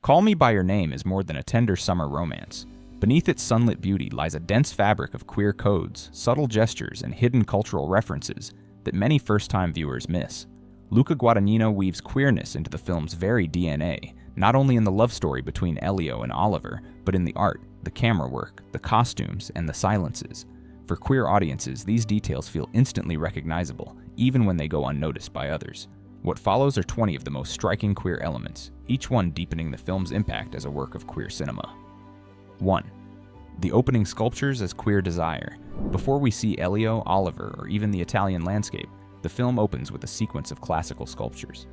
Call Me by Your Name is more than a tender summer romance. Beneath its sunlit beauty lies a dense fabric of queer codes, subtle gestures, and hidden cultural references that many first-time viewers miss. Luca Guadagnino weaves queerness into the film's very DNA, not only in the love story between Elio and Oliver, but in the art, the camera work, the costumes, and the silences. For queer audiences, these details feel instantly recognizable, even when they go unnoticed by others. What follows are 20 of the most striking queer elements, each one deepening the film's impact as a work of queer cinema. 1. The opening sculptures as queer desire. Before we see Elio, Oliver, or even the Italian landscape, the film opens with a sequence of classical sculptures.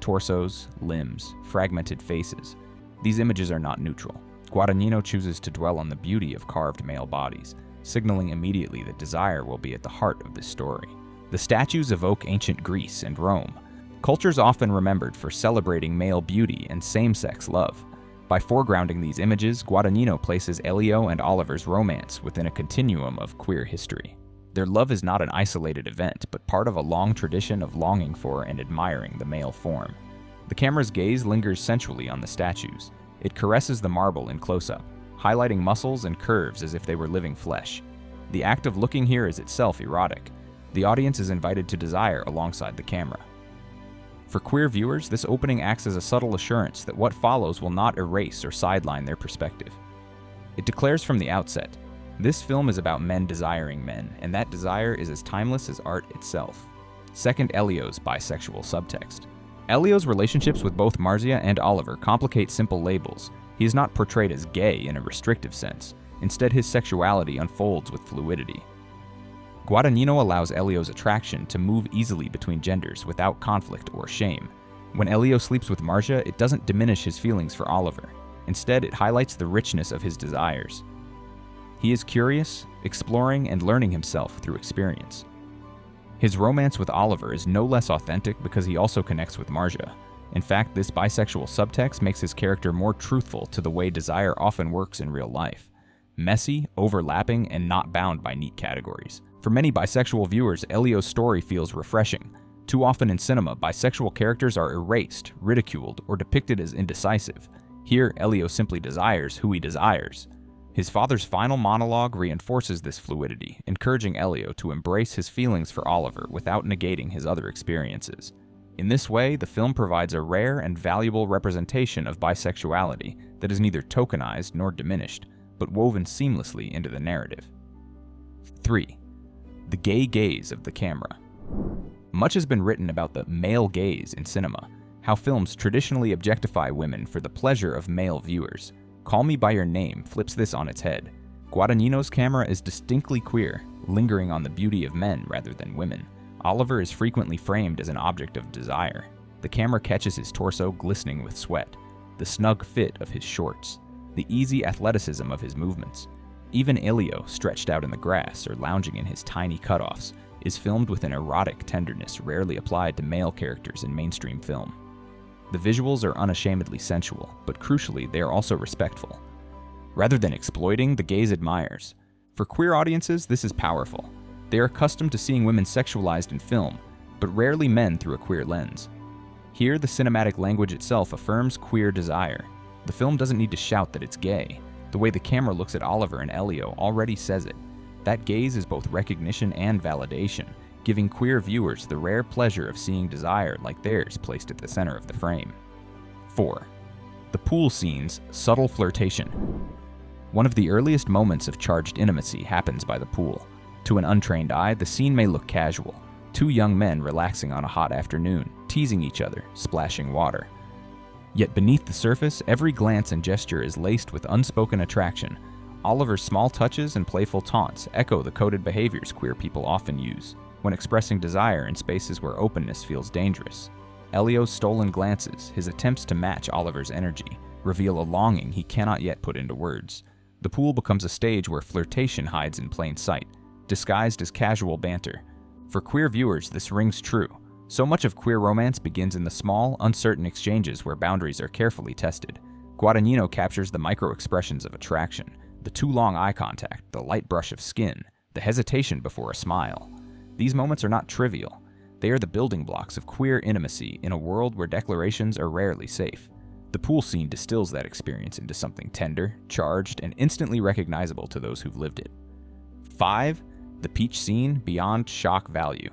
Torsos, limbs, fragmented faces. These images are not neutral. Guadagnino chooses to dwell on the beauty of carved male bodies, signaling immediately that desire will be at the heart of this story. The statues evoke ancient Greece and Rome, cultures often remembered for celebrating male beauty and same-sex love. By foregrounding these images, Guadagnino places Elio and Oliver's romance within a continuum of queer history. Their love is not an isolated event, but part of a long tradition of longing for and admiring the male form. The camera's gaze lingers sensually on the statues. It caresses the marble in close-up, highlighting muscles and curves as if they were living flesh. The act of looking here is itself erotic. The audience is invited to desire alongside the camera. For queer viewers, this opening acts as a subtle assurance that what follows will not erase or sideline their perspective. It declares from the outset, this film is about men desiring men, and that desire is as timeless as art itself. Second, Elio's bisexual subtext. Elio's relationships with both Marzia and Oliver complicate simple labels. He is not portrayed as gay in a restrictive sense. Instead, his sexuality unfolds with fluidity. Guadagnino allows Elio's attraction to move easily between genders without conflict or shame. When Elio sleeps with Marzia, it doesn't diminish his feelings for Oliver. Instead, it highlights the richness of his desires. He is curious, exploring, and learning himself through experience. His romance with Oliver is no less authentic because he also connects with Marzia. In fact, this bisexual subtext makes his character more truthful to the way desire often works in real life. Messy, overlapping, and not bound by neat categories. For many bisexual viewers, Elio's story feels refreshing. Too often in cinema, bisexual characters are erased, ridiculed, or depicted as indecisive. Here, Elio simply desires who he desires. His father's final monologue reinforces this fluidity, encouraging Elio to embrace his feelings for Oliver without negating his other experiences. In this way, the film provides a rare and valuable representation of bisexuality that is neither tokenized nor diminished, but woven seamlessly into the narrative. 3. The gay gaze of the camera. Much has been written about the male gaze in cinema, how films traditionally objectify women for the pleasure of male viewers. Call Me by Your Name flips this on its head. Guadagnino's camera is distinctly queer, lingering on the beauty of men rather than women. Oliver is frequently framed as an object of desire. The camera catches his torso glistening with sweat, the snug fit of his shorts, the easy athleticism of his movements. Even Elio, stretched out in the grass or lounging in his tiny cutoffs, is filmed with an erotic tenderness rarely applied to male characters in mainstream film. The visuals are unashamedly sensual, but crucially, they are also respectful. Rather than exploiting, the gaze admires. For queer audiences, this is powerful. They are accustomed to seeing women sexualized in film, but rarely men through a queer lens. Here, the cinematic language itself affirms queer desire. The film doesn't need to shout that it's gay. The way the camera looks at Oliver and Elio already says it. That gaze is both recognition and validation, giving queer viewers the rare pleasure of seeing desire like theirs placed at the center of the frame. 4. The pool scene's subtle flirtation. One of the earliest moments of charged intimacy happens by the pool. To an untrained eye, the scene may look casual. Two young men relaxing on a hot afternoon, teasing each other, splashing water. Yet beneath the surface, every glance and gesture is laced with unspoken attraction. Oliver's small touches and playful taunts echo the coded behaviors queer people often use when expressing desire in spaces where openness feels dangerous. Elio's stolen glances, his attempts to match Oliver's energy, reveal a longing he cannot yet put into words. The pool becomes a stage where flirtation hides in plain sight, disguised as casual banter. For queer viewers, this rings true. So much of queer romance begins in the small, uncertain exchanges where boundaries are carefully tested. Guadagnino captures the micro-expressions of attraction, the too long eye contact, the light brush of skin, the hesitation before a smile. These moments are not trivial. They are the building blocks of queer intimacy in a world where declarations are rarely safe. The pool scene distills that experience into something tender, charged, and instantly recognizable to those who've lived it. 5. The peach scene beyond shock value.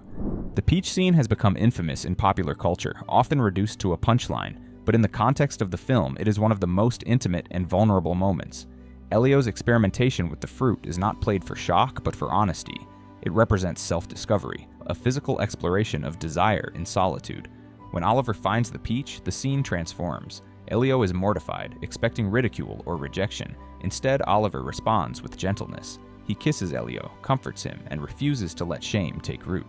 The peach scene has become infamous in popular culture, often reduced to a punchline, but in the context of the film, it is one of the most intimate and vulnerable moments. Elio's experimentation with the fruit is not played for shock, but for honesty. It represents self-discovery, a physical exploration of desire in solitude. When Oliver finds the peach, the scene transforms. Elio is mortified, expecting ridicule or rejection. Instead, Oliver responds with gentleness. He kisses Elio, comforts him, and refuses to let shame take root.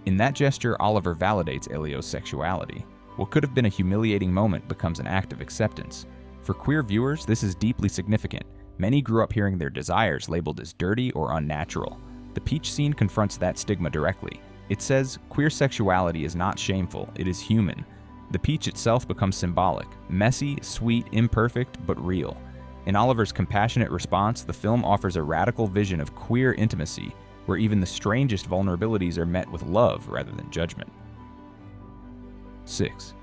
In that gesture, Oliver validates Elio's sexuality. What could have been a humiliating moment becomes an act of acceptance. For queer viewers, this is deeply significant. Many grew up hearing their desires labeled as dirty or unnatural. The peach scene confronts that stigma directly. It says, queer sexuality is not shameful, it is human. The peach itself becomes symbolic, messy, sweet, imperfect, but real. In Oliver's compassionate response, the film offers a radical vision of queer intimacy, where even the strangest vulnerabilities are met with love rather than judgment. 6.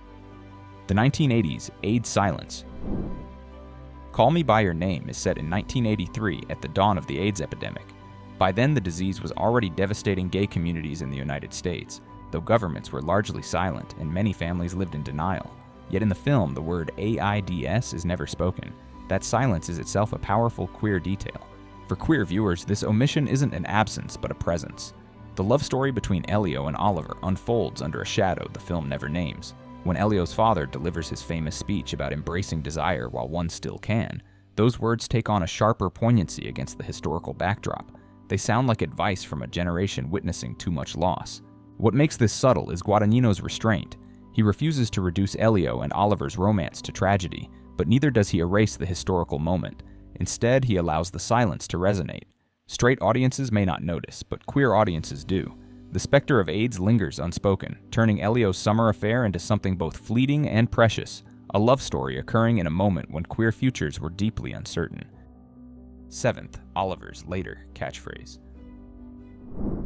The 1980s AIDS silence. Call Me By Your Name is set in 1983 at the dawn of the AIDS epidemic. By then, the disease was already devastating gay communities in the United States, though governments were largely silent and many families lived in denial. Yet in the film, the word AIDS is never spoken. That silence is itself a powerful queer detail. For queer viewers, this omission isn't an absence, but a presence. The love story between Elio and Oliver unfolds under a shadow the film never names. When Elio's father delivers his famous speech about embracing desire while one still can, those words take on a sharper poignancy against the historical backdrop. They sound like advice from a generation witnessing too much loss. What makes this subtle is Guadagnino's restraint. He refuses to reduce Elio and Oliver's romance to tragedy, but neither does he erase the historical moment. Instead, he allows the silence to resonate. Straight audiences may not notice, but queer audiences do. The specter of AIDS lingers unspoken, turning Elio's summer affair into something both fleeting and precious, a love story occurring in a moment when queer futures were deeply uncertain. 7th, Oliver's later catchphrase.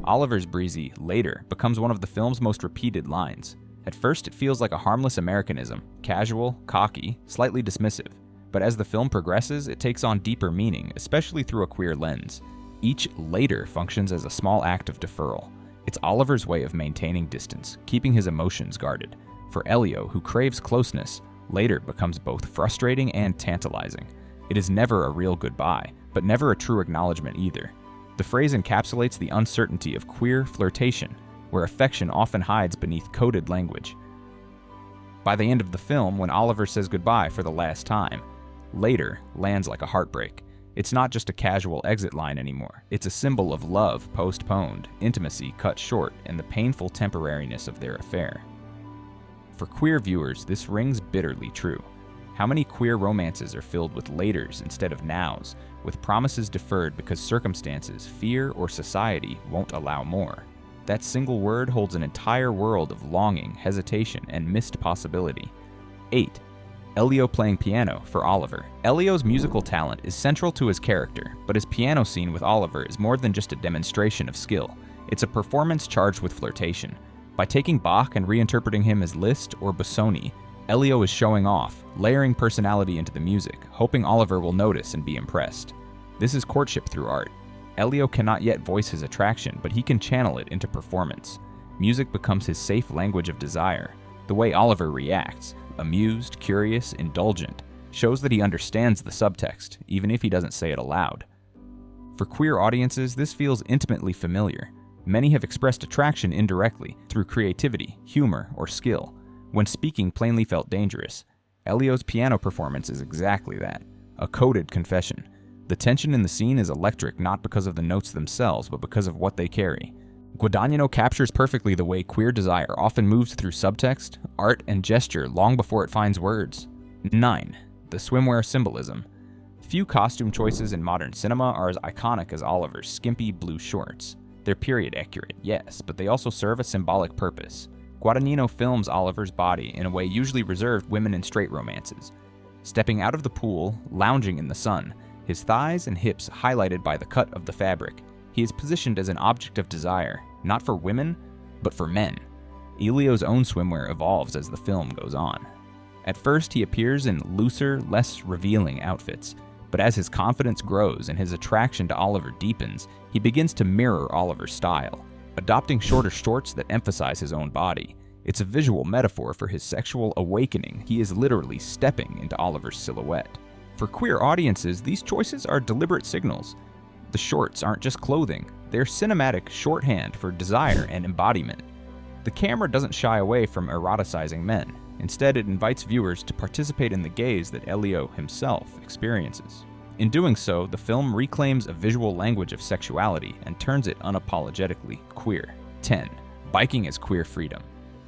Oliver's breezy later becomes one of the film's most repeated lines. At first, it feels like a harmless Americanism, casual, cocky, slightly dismissive. But as the film progresses, it takes on deeper meaning, especially through a queer lens. Each later functions as a small act of deferral. It's Oliver's way of maintaining distance, keeping his emotions guarded. For Elio, who craves closeness, later becomes both frustrating and tantalizing. It is never a real goodbye, but never a true acknowledgement either. The phrase encapsulates the uncertainty of queer flirtation, where affection often hides beneath coded language. By the end of the film, when Oliver says goodbye for the last time, later lands like a heartbreak. It's not just a casual exit line anymore. It's a symbol of love postponed, intimacy cut short, and the painful temporariness of their affair. For queer viewers, this rings bitterly true. How many queer romances are filled with laters instead of nows, with promises deferred because circumstances, fear, or society won't allow more? That single word holds an entire world of longing, hesitation, and missed possibility. 8. Elio playing piano for Oliver. Elio's musical talent is central to his character, but his piano scene with Oliver is more than just a demonstration of skill. It's a performance charged with flirtation. By taking Bach and reinterpreting him as Liszt or Busoni, Elio is showing off, layering personality into the music, hoping Oliver will notice and be impressed. This is courtship through art. Elio cannot yet voice his attraction, but he can channel it into performance. Music becomes his safe language of desire. The way Oliver reacts, amused, curious, indulgent, shows that he understands the subtext, even if he doesn't say it aloud. For queer audiences, this feels intimately familiar. Many have expressed attraction indirectly, through creativity, humor, or skill, when speaking plainly felt dangerous. Elio's piano performance is exactly that, a coded confession. The tension in the scene is electric not because of the notes themselves, but because of what they carry. Guadagnino captures perfectly the way queer desire often moves through subtext, art, and gesture long before it finds words. 9. The swimwear symbolism. Few costume choices in modern cinema are as iconic as Oliver's skimpy blue shorts. They're period accurate, yes, but they also serve a symbolic purpose. Guadagnino films Oliver's body in a way usually reserved women in straight romances. Stepping out of the pool, lounging in the sun, his thighs and hips highlighted by the cut of the fabric, he is positioned as an object of desire, not for women, but for men. Elio's own swimwear evolves as the film goes on. At first, he appears in looser, less revealing outfits, but as his confidence grows and his attraction to Oliver deepens, he begins to mirror Oliver's style, adopting shorter shorts that emphasize his own body. It's a visual metaphor for his sexual awakening. He is literally stepping into Oliver's silhouette. For queer audiences, these choices are deliberate signals. The shorts aren't just clothing, they're cinematic shorthand for desire and embodiment. The camera doesn't shy away from eroticizing men. Instead, it invites viewers to participate in the gaze that Elio himself experiences. In doing so, the film reclaims a visual language of sexuality and turns it unapologetically queer. 10. Biking as queer freedom.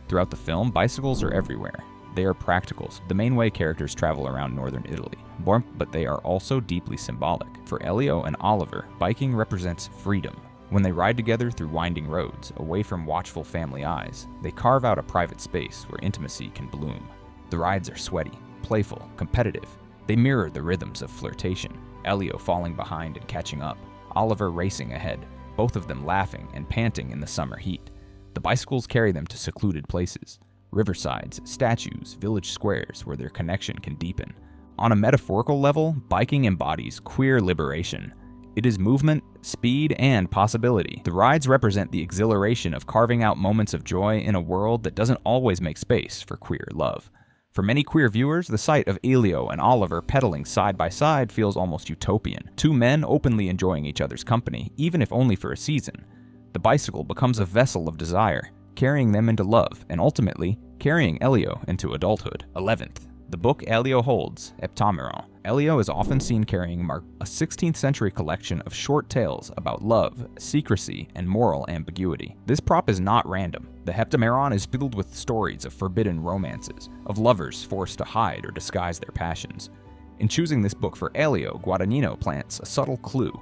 Throughout the film, bicycles are everywhere. They are practicals, the main way characters travel around northern Italy, but they are also deeply symbolic. For Elio and Oliver, biking represents freedom. When they ride together through winding roads, away from watchful family eyes, they carve out a private space where intimacy can bloom. The rides are sweaty, playful, competitive. They mirror the rhythms of flirtation, Elio falling behind and catching up, Oliver racing ahead, both of them laughing and panting in the summer heat. The bicycles carry them to secluded places, riversides, statues, village squares where their connection can deepen. On a metaphorical level, biking embodies queer liberation. It is movement, speed, and possibility. The rides represent the exhilaration of carving out moments of joy in a world that doesn't always make space for queer love. For many queer viewers, the sight of Elio and Oliver pedaling side by side feels almost utopian. Two men openly enjoying each other's company, even if only for a season. The bicycle becomes a vessel of desire, carrying them into love, and ultimately, carrying Elio into adulthood. 11th. The book Elio holds, Heptameron. Elio is often seen carrying a 16th century collection of short tales about love, secrecy, and moral ambiguity. This prop is not random. The Heptameron is filled with stories of forbidden romances, of lovers forced to hide or disguise their passions. In choosing this book for Elio, Guadagnino plants a subtle clue.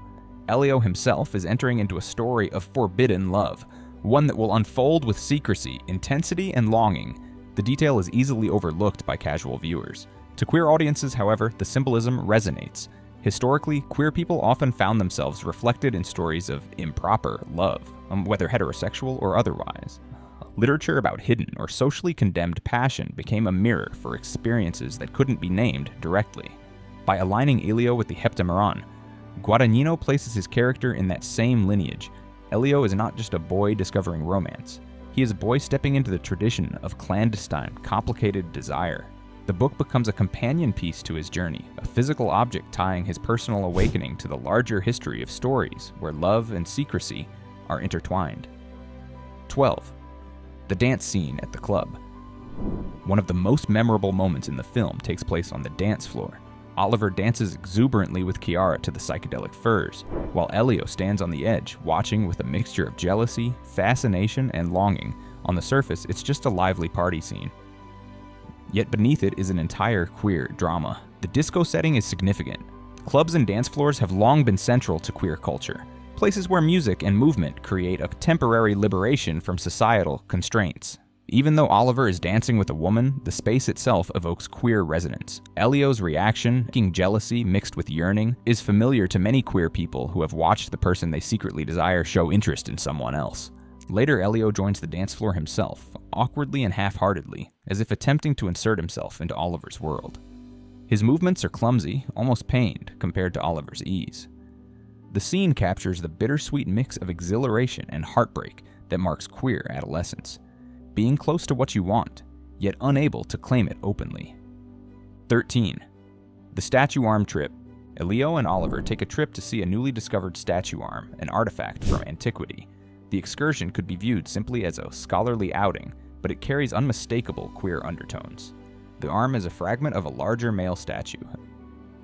Elio himself is entering into a story of forbidden love, one that will unfold with secrecy, intensity, and longing. The detail is easily overlooked by casual viewers. To queer audiences, however, the symbolism resonates. Historically, queer people often found themselves reflected in stories of improper love, whether heterosexual or otherwise. Literature about hidden or socially condemned passion became a mirror for experiences that couldn't be named directly. By aligning Elio with the Heptameron, Guadagnino places his character in that same lineage. Elio is not just a boy discovering romance. He is a boy stepping into the tradition of clandestine, complicated desire. The book becomes a companion piece to his journey, a physical object tying his personal awakening to the larger history of stories where love and secrecy are intertwined. 12. The dance scene at the club. One of the most memorable moments in the film takes place on the dance floor. Oliver dances exuberantly with Chiara to the psychedelic furs, while Elio stands on the edge, watching with a mixture of jealousy, fascination, and longing. On the surface, it's just a lively party scene. Yet beneath it is an entire queer drama. The disco setting is significant. Clubs and dance floors have long been central to queer culture, places where music and movement create a temporary liberation from societal constraints. Even though Oliver is dancing with a woman, the space itself evokes queer resonance. Elio's reaction, jealousy mixed with yearning, is familiar to many queer people who have watched the person they secretly desire show interest in someone else. Later, Elio joins the dance floor himself, awkwardly and half-heartedly, as if attempting to insert himself into Oliver's world. His movements are clumsy, almost pained, compared to Oliver's ease. The scene captures the bittersweet mix of exhilaration and heartbreak that marks queer adolescence. Being close to what you want, yet unable to claim it openly. 13. The statue arm trip. Elio and Oliver take a trip to see a newly discovered statue arm, an artifact from antiquity. The excursion could be viewed simply as a scholarly outing, but it carries unmistakable queer undertones. The arm is a fragment of a larger male statue,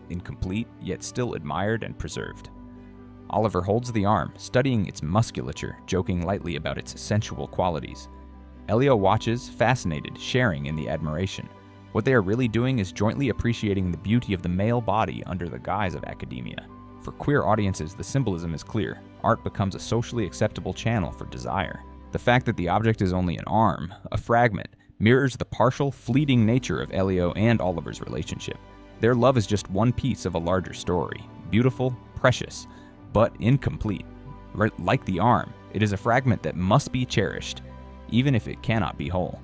incomplete, yet still admired and preserved. Oliver holds the arm, studying its musculature, joking lightly about its sensual qualities. Elio watches, fascinated, sharing in the admiration. What they are really doing is jointly appreciating the beauty of the male body under the guise of academia. For queer audiences, the symbolism is clear. Art becomes a socially acceptable channel for desire. The fact that the object is only an arm, a fragment, mirrors the partial, fleeting nature of Elio and Oliver's relationship. Their love is just one piece of a larger story, beautiful, precious, but incomplete. Like the arm, it is a fragment that must be cherished, even if it cannot be whole.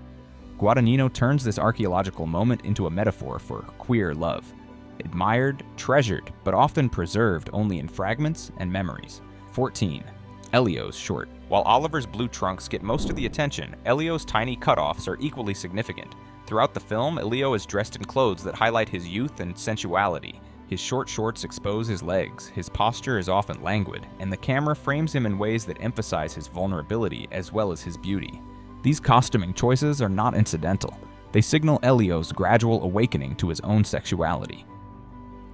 Guadagnino turns this archaeological moment into a metaphor for queer love. Admired, treasured, but often preserved only in fragments and memories. 14. Elio's short. While Oliver's blue trunks get most of the attention, Elio's tiny cutoffs are equally significant. Throughout the film, Elio is dressed in clothes that highlight his youth and sensuality. His short shorts expose his legs, his posture is often languid, and the camera frames him in ways that emphasize his vulnerability as well as his beauty. These costuming choices are not incidental. They signal Elio's gradual awakening to his own sexuality.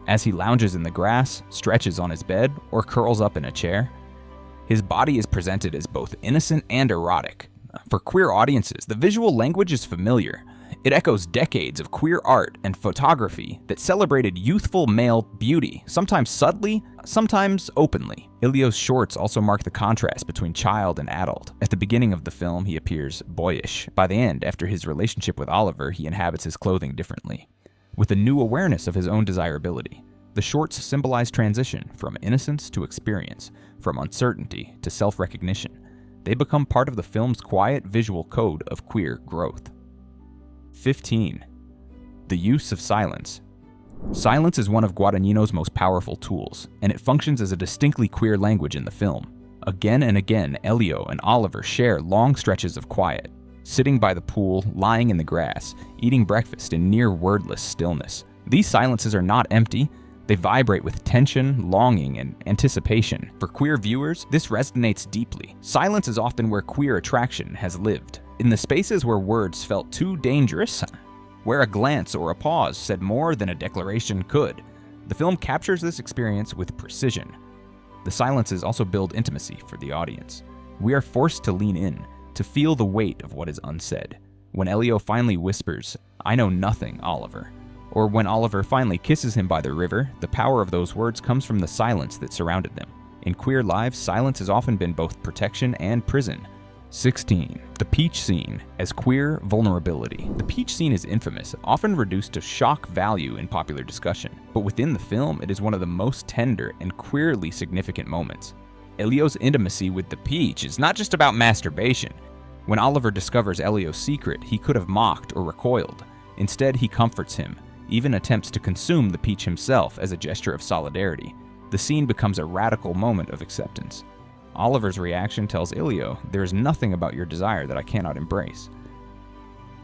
As he lounges in the grass, stretches on his bed, or curls up in a chair, his body is presented as both innocent and erotic. For queer audiences, the visual language is familiar. It echoes decades of queer art and photography that celebrated youthful male beauty, sometimes subtly, sometimes openly. Elio's shorts also mark the contrast between child and adult. At the beginning of the film, he appears boyish. By the end, after his relationship with Oliver, he inhabits his clothing differently, with a new awareness of his own desirability. The shorts symbolize transition from innocence to experience, from uncertainty to self-recognition. They become part of the film's quiet visual code of queer growth. 15. The use of silence. Silence is one of Guadagnino's most powerful tools, and it functions as a distinctly queer language in the film. Again and again, Elio and Oliver share long stretches of quiet, sitting by the pool, lying in the grass, eating breakfast in near wordless stillness. These silences are not empty. They vibrate with tension, longing, and anticipation. For queer viewers, this resonates deeply. Silence is often where queer attraction has lived. In the spaces where words felt too dangerous, where a glance or a pause said more than a declaration could. The film captures this experience with precision. The silences also build intimacy for the audience. We are forced to lean in, to feel the weight of what is unsaid. When Elio finally whispers, "I know nothing, Oliver," or when Oliver finally kisses him by the river, the power of those words comes from the silence that surrounded them. In queer lives, silence has often been both protection and prison. 16. The peach scene as queer vulnerability. The peach scene is infamous, often reduced to shock value in popular discussion, but within the film, it is one of the most tender and queerly significant moments. Elio's intimacy with the peach is not just about masturbation. When Oliver discovers Elio's secret, he could have mocked or recoiled. Instead, he comforts him, even attempts to consume the peach himself as a gesture of solidarity. The scene becomes a radical moment of acceptance. Oliver's reaction tells Elio, "There is nothing about your desire that I cannot embrace."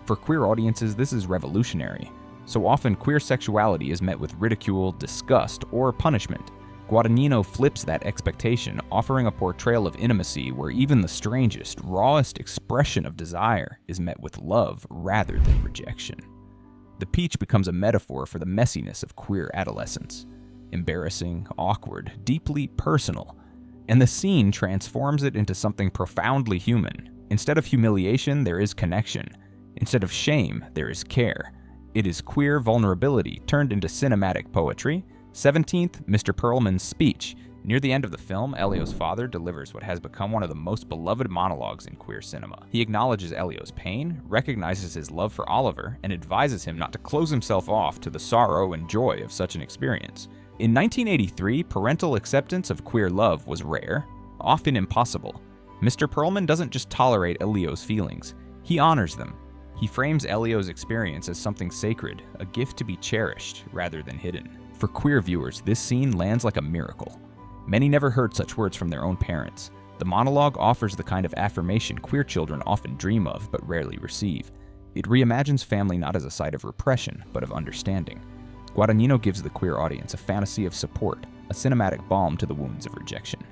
For queer audiences, this is revolutionary. So often, queer sexuality is met with ridicule, disgust, or punishment. Guadagnino flips that expectation, offering a portrayal of intimacy where even the strangest, rawest expression of desire is met with love rather than rejection. The peach becomes a metaphor for the messiness of queer adolescence. Embarrassing, awkward, deeply personal. And the scene transforms it into something profoundly human. Instead of humiliation, there is connection. Instead of shame, there is care. It is queer vulnerability turned into cinematic poetry. 17th, Mr. Perlman's speech. Near the end of the film, Elio's father delivers what has become one of the most beloved monologues in queer cinema. He acknowledges Elio's pain, recognizes his love for Oliver, and advises him not to close himself off to the sorrow and joy of such an experience. In 1983, parental acceptance of queer love was rare, often impossible. Mr. Perlman doesn't just tolerate Elio's feelings, he honors them. He frames Elio's experience as something sacred, a gift to be cherished rather than hidden. For queer viewers, this scene lands like a miracle. Many never heard such words from their own parents. The monologue offers the kind of affirmation queer children often dream of but rarely receive. It reimagines family not as a site of repression, but of understanding. Guadagnino gives the queer audience a fantasy of support, a cinematic balm to the wounds of rejection.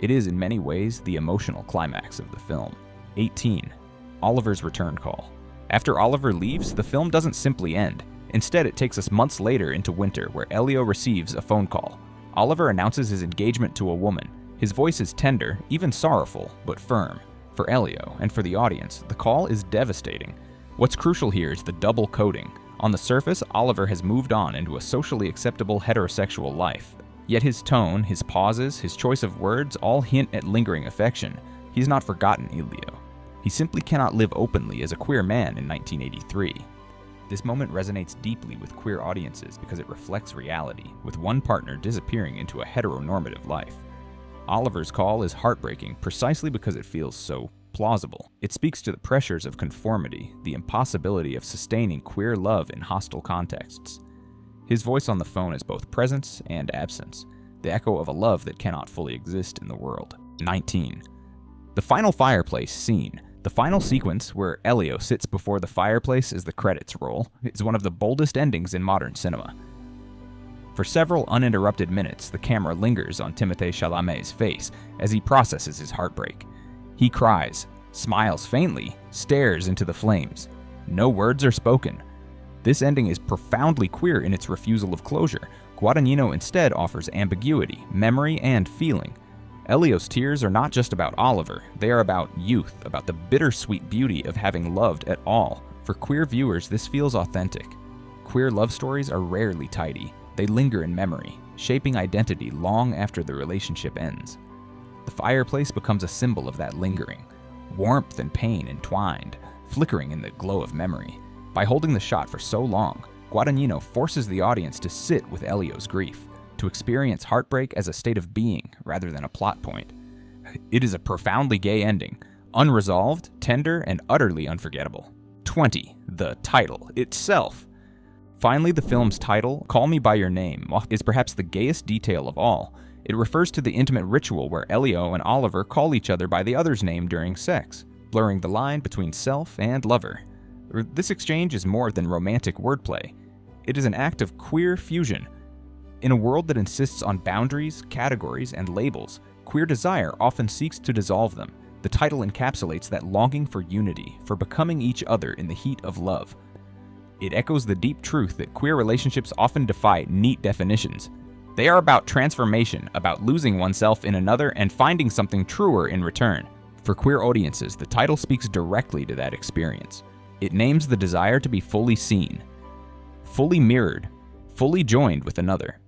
It is, in many ways, the emotional climax of the film. 18. Oliver's return call. After Oliver leaves, the film doesn't simply end. Instead, it takes us months later into winter, where Elio receives a phone call. Oliver announces his engagement to a woman. His voice is tender, even sorrowful, but firm. For Elio, and for the audience, the call is devastating. What's crucial here is the double coding. On the surface, Oliver has moved on into a socially acceptable heterosexual life. Yet his tone, his pauses, his choice of words all hint at lingering affection. He's not forgotten Elio. He simply cannot live openly as a queer man in 1983. This moment resonates deeply with queer audiences because it reflects reality, with one partner disappearing into a heteronormative life. Oliver's call is heartbreaking precisely because it feels so plausible. It speaks to the pressures of conformity, the impossibility of sustaining queer love in hostile contexts. His voice on the phone is both presence and absence, the echo of a love that cannot fully exist in the world. 19. The final fireplace scene, the final sequence where Elio sits before the fireplace as the credits roll, is one of the boldest endings in modern cinema. For several uninterrupted minutes, the camera lingers on Timothée Chalamet's face as he processes his heartbreak. He cries, smiles faintly, stares into the flames. No words are spoken. This ending is profoundly queer in its refusal of closure. Guadagnino instead offers ambiguity, memory, and feeling. Elio's tears are not just about Oliver, they are about youth, about the bittersweet beauty of having loved at all. For queer viewers, this feels authentic. Queer love stories are rarely tidy. They linger in memory, shaping identity long after the relationship ends. The fireplace becomes a symbol of that lingering, warmth and pain entwined, flickering in the glow of memory. By holding the shot for so long, Guadagnino forces the audience to sit with Elio's grief, to experience heartbreak as a state of being rather than a plot point. It is a profoundly gay ending, unresolved, tender, and utterly unforgettable. 20. The title itself. Finally, the film's title, Call Me By Your Name, is perhaps the gayest detail of all. It refers to the intimate ritual where Elio and Oliver call each other by the other's name during sex, blurring the line between self and lover. This exchange is more than romantic wordplay. It is an act of queer fusion. In a world that insists on boundaries, categories, and labels, queer desire often seeks to dissolve them. The title encapsulates that longing for unity, for becoming each other in the heat of love. It echoes the deep truth that queer relationships often defy neat definitions. They are about transformation, about losing oneself in another and finding something truer in return. For queer audiences, the title speaks directly to that experience. It names the desire to be fully seen, fully mirrored, fully joined with another.